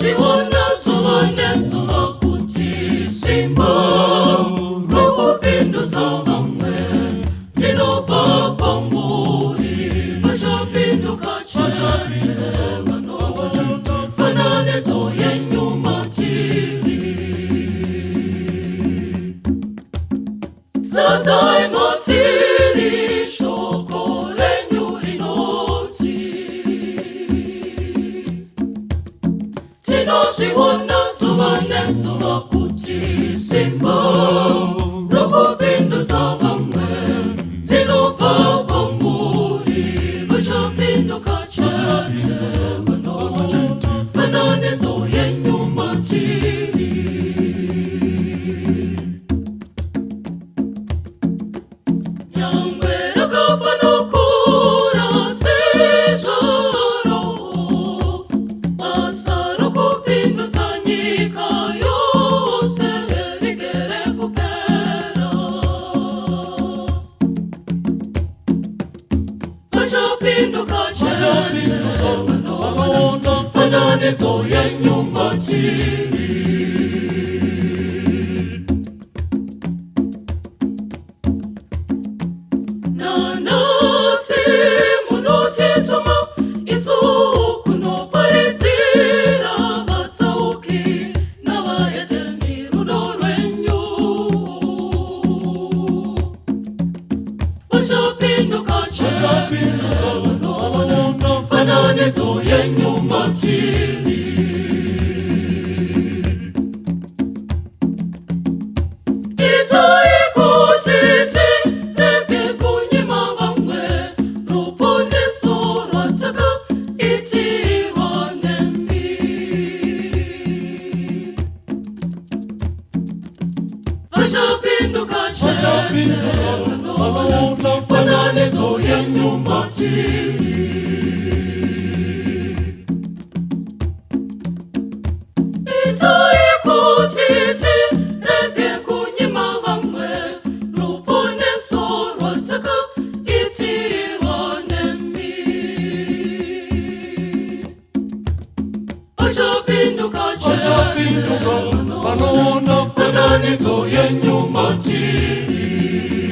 Tinozviona zuva nezuva kuti simba rokupindudza vamwe rinobva kwamuri. Vachapinduka chete vanoti fananidzo yenyu matiri. Zadzai matiri, shoko renyu rinoti. Tinozviona zuva nezuva kuti simba rokupindudza vamwe rinobva kwamuri. Vachapinduka chete vanoti fananidzo yenyu matiri. Nyangwe rakafa nokura sezvaro, basa rokupindudza nyika yose rigere kupera. Vachapinduka chete vanoti fananidzo yenyu matiri. Nanasi munotituma isu kunoparidzira vatsauki navahedheni rudo rwenyu. Vachapinduka chete vanoti fananidzo yenyu matiri. Itai kuti tirege kunyima vamwe ruponeso rwatakaitirwa nemi. Vachapinduka chete vanoti fananidzo yenyu matiri. Itai kuti tirege kunyima vamwe ruponeso rwatakaitirwa nemi. Vachapinduka chete vanoti fananidzo yenyu matiri.